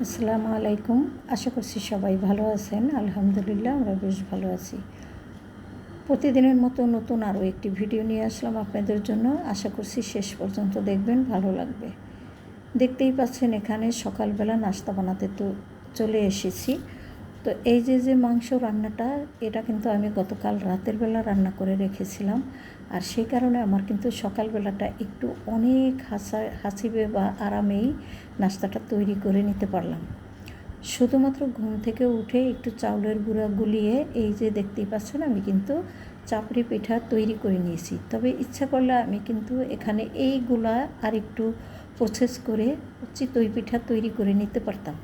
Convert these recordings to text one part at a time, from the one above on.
আসসালামু আলাইকুম। আশা করছি সবাই ভালো আছেন। আলহামদুলিল্লাহ আমরা বেশ ভালো আছি। প্রতিদিনের মতো নতুন আরও একটি ভিডিও নিয়ে আসলাম আপনাদের জন্য। আশা করছি শেষ পর্যন্ত দেখবেন, ভালো লাগবে। দেখতেই পাচ্ছেন এখানে সকালবেলা নাস্তা বানাতে তো চলে এসেছি। তো এই যে মাংস রান্নাটা, এটা কিন্তু আমি গতকাল রাতের বেলা রান্না করে রেখেছিলাম। আর সেই কারণে আমার কিন্তু সকালবেলাটা একটু অনেক হাসিবে বা আরামেই নাস্তাটা তৈরি করে নিতে পারলাম। শুধুমাত্র ঘুম থেকে উঠে একটু চাউলের গুঁড়া গুলিয়ে এই যে দেখতেই পাচ্ছেন আমি কিন্তু চাপড়ি পিঠা তৈরি করে নিয়েছি। তবে ইচ্ছা করলে আমি কিন্তু এখানে এইগুলা আর একটু প্রসেস করে চিতই পিঠা তৈরি করে নিতে পারতাম,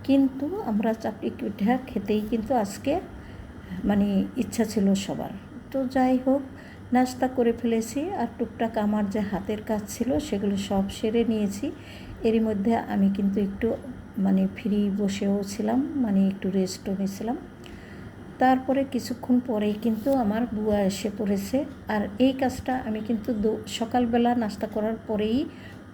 কিন্তু আমরা চাপড়ি পিঠা খেতেই কিন্তু আজকে ইচ্ছা ছিল সবার। তো যাই হোক, নাস্তা করে ফেলেছি আর টুকটাক আমার যে হাতের কাজ ছিল সেগুলো সব সেরে নিয়েছি। এরই মধ্যে আমি কিন্তু একটু ফ্রি বসেও ছিলাম, একটু রেস্টও নিয়েছিলাম। তারপরে কিছুক্ষণ পরেই কিন্তু আমার বুয়া এসে পড়েছে। আর এই কাজটা আমি কিন্তু সকালবেলা নাস্তা করার পরেই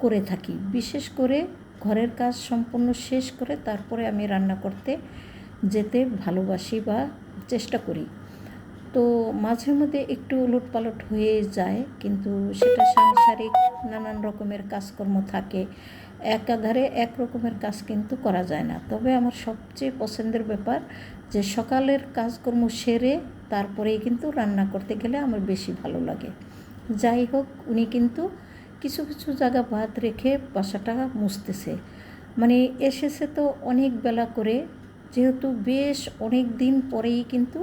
করে থাকি। বিশেষ করে ঘরের কাজ সম্পূর্ণ শেষ করে তারপরে আমি রান্না করতে যেতে ভালোবাসি বা চেষ্টা করি। তো মাঝে মধ্যে একটু উলটপালট হয়ে যায়, কিন্তু সেটা সাংসারিক নানান রকমের কাজকর্ম থাকে, একাধারে এক রকমের কাজ কিন্তু করা যায় না। তবে আমার সবচেয়ে পছন্দের ব্যাপার যে সকালের কাজকর্ম সেরে তারপরেই কিন্তু রান্না করতে গেলে আমার বেশি ভালো লাগে। যাই হোক, উনি কিন্তু কিছু কিছু জায়গা বাদ রেখে বাসাটা মুছতেছে। এসেছে তো অনেক বেলা করে, যেহেতু বেশ অনেক দিন পরেই কিন্তু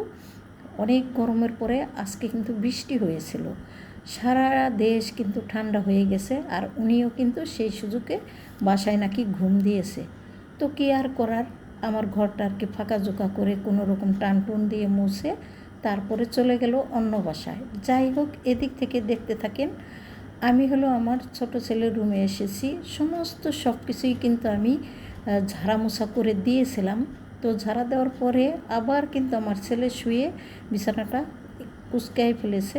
অনেক গরমের পরে আজকে কিন্তু বৃষ্টি হয়েছিল, সারা দেশ কিন্তু ঠান্ডা হয়ে গেছে। আর উনিও কিন্তু সেই সুযোগে বাসায় নাকি ঘুম দিয়েছে। তো কী আর করার, আমার ঘরটা আর কি ফাঁকা জোকা করে কোনো রকম টানটুন দিয়ে মুছে তারপরে চলে গেল অন্য বাসায়। যাই হোক, এদিক থেকে দেখতে থাকেন। আমি আমার ছোট ছেলের রুমে এসেছি, সমস্ত সব কিছুই কিন্তু আমি ঝাড়া মোছা করে দিয়েছিলাম। তো ঝাড়া দেওয়ার পরে আবার কিন্তু আমার ছেলে শুয়ে বিছানাটা কুচকাই ফেলেছে।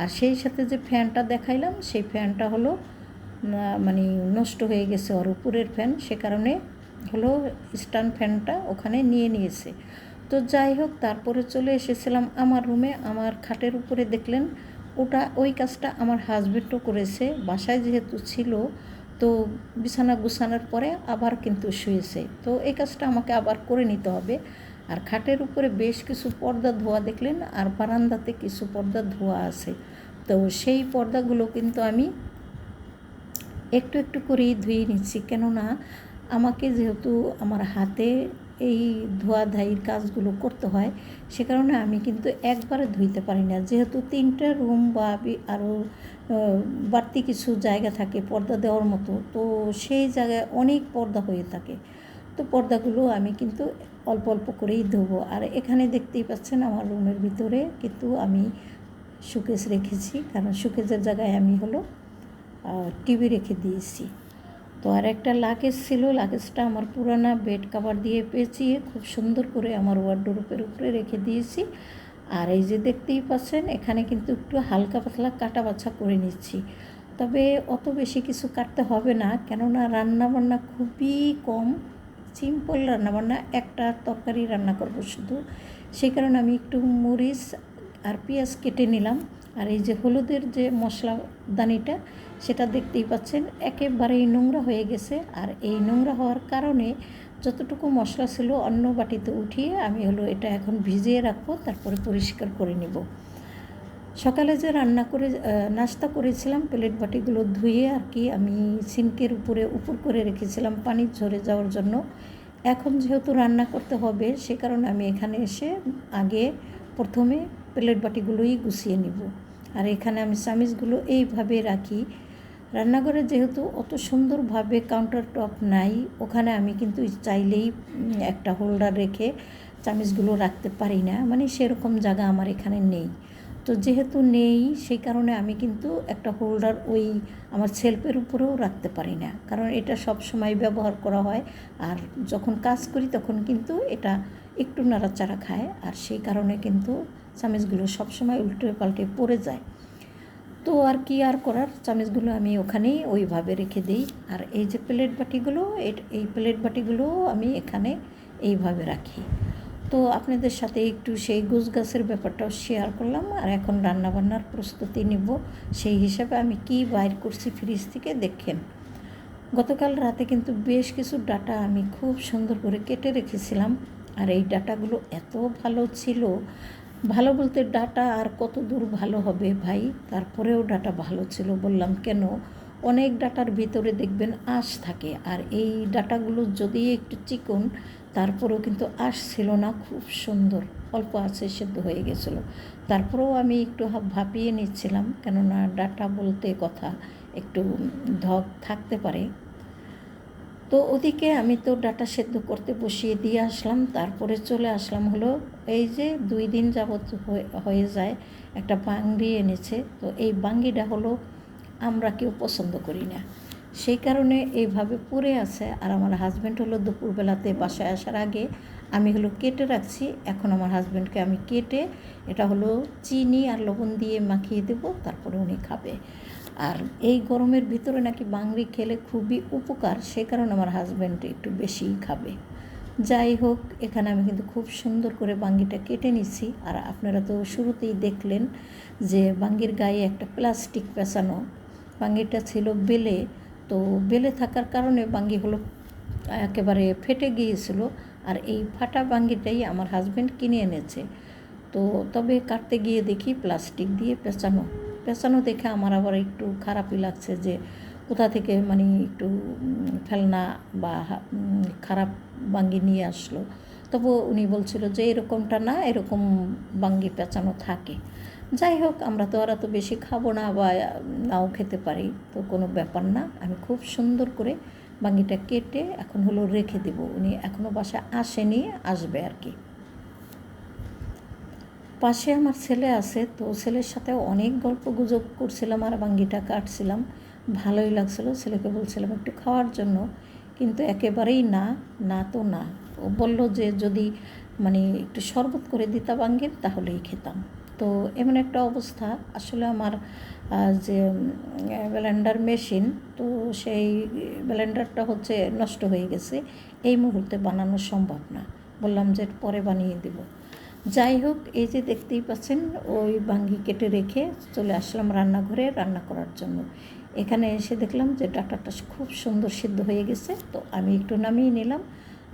আর সেই সাথে যে ফ্যানটা দেখাইলাম সেই ফ্যানটা হলো নষ্ট হয়ে গেছে, ওর উপরের ফ্যান, সে কারণে স্ট্যান্ড ফ্যানটা ওখানে নিয়েছে। তো যাই হোক, তারপরে চলে এসেছিলাম আমার রুমে। আমার খাটের উপরে দেখলেন ওই কাজটা আমার হাজবেন্ডও করেছে, বাসায় যেহেতু ছিল। তো বিছানা গুছানোর পরে আবার কিন্তু শুয়েছে, তো এই কাজটা আমাকে আবার করে নিতে হবে। আর খাটের উপরে বেশ কিছু পর্দা ধোয়া দেখলেন, আর বারান্দাতে কিছু পর্দা ধোয়া আছে। তো সেই পর্দাগুলো কিন্তু আমি একটু একটু করেই ধুয়ে নিচ্ছি, কেননা আমাকে যেহেতু আমার হাতে এই ধোয়াধাইয়ের কাজগুলো করতে হয়, সে কারণে আমি কিন্তু একবারে ধুইতে পারি না। যেহেতু 3টা রুম বা আরও বাড়তি কিছু জায়গা থাকে পর্দা দেওয়ার মতো, তো সেই জায়গায় অনেক পর্দা হয়ে থাকে। তো পর্দাগুলো আমি কিন্তু অল্প অল্প করেই ধোবো। আর এখানে দেখতেই পাচ্ছেন আমার রুমের ভিতরে কিন্তু আমি শোকেস রেখেছি, কারণ শোকেসের জায়গায় আমি টিভি রেখে দিয়েছি। তো আর একটা লাগেজ ছিল, লাগেজটা আমার পুরানা বেড কাভার দিয়ে পেঁচিয়ে খুব সুন্দর করে আমার ওয়ার্ডরোবের উপরে রেখে দিয়েছি। আর এই যে দেখতেই পাচ্ছেন এখানে কিন্তু একটু হালকা পাতলা কাটা বাছা করে নিচ্ছি। তবে অত বেশি কিছু কাটতে হবে না, কেননা রান্নাবান্না খুবই কম, সিম্পল রান্নাবান্না, একটা তরকারি রান্না করব শুধু। সেই কারণে আমি একটু মরিচ আর পেঁয়াজ কেটে নিলাম। আর এই যে হলুদের যে মশলা দানিটা, সেটা দেখতেই পাচ্ছেন একেবারেই নোংরা হয়ে গেছে। আর এই নোংরা হওয়ার কারণে যতটুকু মশলা ছিল অন্য বাটিতে উঠিয়ে আমি এটা এখন ভিজিয়ে রাখবো, তারপরে পরিষ্কার করে নেব। সকালে যে নাস্তা করেছিলাম প্লেট বাটিগুলো ধুয়ে আর কি আমি সিঙ্কের উপর করে রেখেছিলাম পানি ঝরে যাওয়ার জন্য। এখন যেহেতু রান্না করতে হবে, সে কারণে আমি এখানে এসে আগে প্রথমে প্লেট বাটিগুলোই গুছিয়ে নিব। আর এখানে আমি চামিচগুলো এইভাবে রাখি। রান্নাঘরে যেহেতু অত সুন্দরভাবে কাউন্টার টপ নাই, ওখানে আমি কিন্তু চাইলেই একটা হোল্ডার রেখে চামিচগুলো রাখতে পারি না, সেরকম জায়গা আমার এখানে নেই। তো যেহেতু নেই, সেই কারণে আমি কিন্তু একটা হোল্ডার ওই আমার সেলফের উপরেও রাখতে পারি না, কারণ এটা সব সময় ব্যবহার করা হয়। আর যখন কাজ করি তখন কিন্তু এটা একটু নাড়াচাড়া খায়, আর সেই কারণে কিন্তু চামিচগুলো সবসময় উল্টে পাল্টে পড়ে যায়। তো তো আর কি আর করার, চামচগুলো আমি ওখানেই ওইভাবে রেখে দিই। আর এই যে প্লেট বাটিগুলো, এই প্লেট বাটিগুলো আমি এখানে এইভাবে রাখি। তো আপনাদের সাথে একটু সেই গোছগাছের ব্যাপারটাও শেয়ার করলাম। আর এখন রান্নাবান্নার প্রস্তুতি নিব, সেই হিসাবে আমি কি বাইর করছি ফ্রিজ থেকে দেখেন। গতকাল রাতে কিন্তু বেশ কিছু ডাটা আমি খুব সুন্দর করে কেটে রেখেছিলাম। আর এই ডাটাগুলো এত ভালো ছিল, ভালো বলতে ডাটা আর কত দূর ভালো হবে ভাই, তারপরেও ডাটা ভালো ছিল। বললাম কেন, অনেক ডাটার ভিতরে দেখবেন আঁশ থাকে, আর এই ডাটাগুলো যদি একটু চিকন, তারপরেও কিন্তু আঁশ ছিল না, খুব সুন্দর অল্প আঁচে সেদ্ধ হয়ে গেছিলো। তারপরেও আমি একটু ভাপিয়ে নিচ্ছিলাম, কেননা ডাটা বলতে কথা একটু ধক থাকতে পারে। তো ওদিকে আমি তো ডাটা সেদ্ধ করতে বসিয়ে দিয়ে আসলাম। তারপরে চলে আসলাম হলো এই যে 2 দিন যাবৎ হয়ে যায় একটা বাঙ্গি এনেছে। তো এই বাঙ্গিটা হলো আমরা কেউ পছন্দ করি না, সেই কারণে এইভাবে পড়ে আছে। আর আমার হাজব্যান্ড হলো দুপুরবেলাতে বাসায় আসার আগে আমি হলো কেটে রাখছি। এখন আমার হাজব্যান্ডকে আমি কেটে এটা হলো চিনি আর লবণ দিয়ে মাখিয়ে দেব, তারপরে উনি খাবে। আর এই গরমের ভিতরে নাকি বাংরি খেলে খুবই উপকার, সে কারণে আমার হাজব্যান্ড একটু বেশিই খাবে। যাই হোক, এখানে আমি কিন্তু খুব সুন্দর করে বাঙ্গিটা কেটে নিচ্ছি। আর আপনারা তো শুরুতেই দেখলেন যে বাঙ্গির গায়ে একটা প্লাস্টিক পেঁচানো, বাঙ্গিটা ছিল বেলে। তো বেলে থাকার কারণে বাঙ্গিগুলো একেবারে ফেটে গিয়েছিল। আর এই ফাটা বাঙ্গিটাই আমার হাজব্যান্ড কিনে এনেছে। তো তবে কাটতে গিয়ে দেখি প্লাস্টিক দিয়ে পেঁচানো দেখে আমার আবার একটু খারাপই লাগছে যে কোথা থেকে মানে একটু ফেলনা বা খারাপ বাঙ্গি নিয়ে আসলো। তবু উনি বলছিল যে এরকমটা না, এরকম বাঙ্গি পেঁচানো থাকে। যাই হোক, আমরা তো আর এত বেশি খাবো না বা নাও খেতে পারি, তো কোনো ব্যাপার না। আমি খুব সুন্দর করে বাঙ্গিটা কেটে এখন হলো রেখে দেব। উনি এখনও বাসায় আসেনি, আসবে আর কি। পাশে আমার ছেলে আছে, তো ছেলের সাথে অনেক গল্প গুজব করছিলাম আর বাঙ্গিটা কাটছিলাম, ভালোই লাগছিলো। ছেলেকে বলছিলাম একটু খাওয়ার জন্য, কিন্তু একেবারেই না, না তো না। ও বলল যে যদি মানে একটু শরবত করে দিতা বাঙ্গির তাহলেই খেতাম। তো এমন একটা অবস্থা, আসলে আমার যে ব্লেন্ডার মেশিন, তো সেই ব্লেন্ডারটা হচ্ছে নষ্ট হয়ে গেছে, এই মুহূর্তে বানানো সম্ভব না। বললাম যে পরে বানিয়ে দেব। যাই হোক, এই যে দেখতেই পাচ্ছেন ওই বাঙ্গি কেটে রেখে চলে আসলাম রান্নাঘরে রান্না করার জন্য। এখানে এসে দেখলাম যে ডাটাটা খুব সুন্দর সিদ্ধ হয়ে গেছে, তো আমি একটু নামিয়ে নিলাম।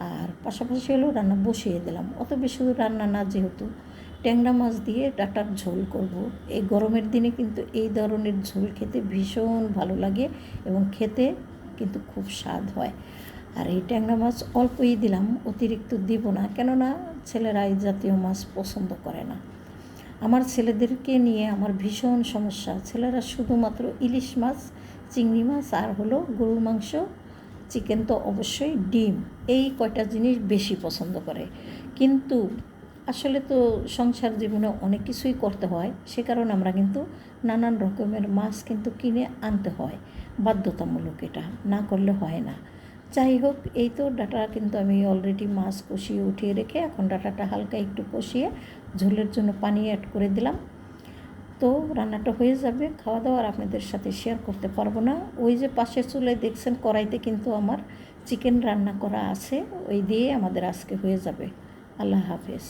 আর পাশাপাশি হলো রান্না বসিয়ে দিলাম। অত বেশি রান্না না, যেহেতু ট্যাংরা মাছ দিয়ে ডাটার ঝোল করব। এই গরমের দিনে কিন্তু এই ধরনের ঝোল খেতে ভীষণ ভালো লাগে এবং খেতে কিন্তু খুব স্বাদ হয়। আর এই ট্যাংরা মাছ অল্পই দিলাম, অতিরিক্ত দিব না, কেননা ছেলেরা এই জাতীয় মাছ পছন্দ করে না। আমার ছেলেদেরকে নিয়ে আমার ভীষণ সমস্যা। ছেলেরা শুধুমাত্র ইলিশ মাছ, চিংড়ি মাছ আর হলো গরুর মাংস, চিকেন তো অবশ্যই, ডিম, এই কয়টা জিনিস বেশি পছন্দ করে। কিন্তু আসলে তো সংসার জীবনে অনেক কিছুই করতে হয়, সে কারণে আমরা কিন্তু নানান রকমের মাছ কিন্তু কিনে আনতে হয়, বাধ্যতামূলক, এটা না করলে হয় না। যাই হোক, এই তো ডাটা কিন্তু আমি অলরেডি মাছ কষিয়ে উঠিয়ে রেখে এখন ডাটাটা হালকা একটু কষিয়ে ঝোলের জন্য পানি অ্যাড করে দিলাম। তো রান্নাটা হয়ে যাবে, খাওয়া দাওয়ার আপনাদের সাথে শেয়ার করতে পারবো না। ওই যে পাশের চুলায় দেখছেন কড়াইতে কিন্তু আমার চিকেন রান্না করা আছে, ওই দিয়ে আমাদের আজকে হয়ে যাবে। আল্লাহ হাফেজ।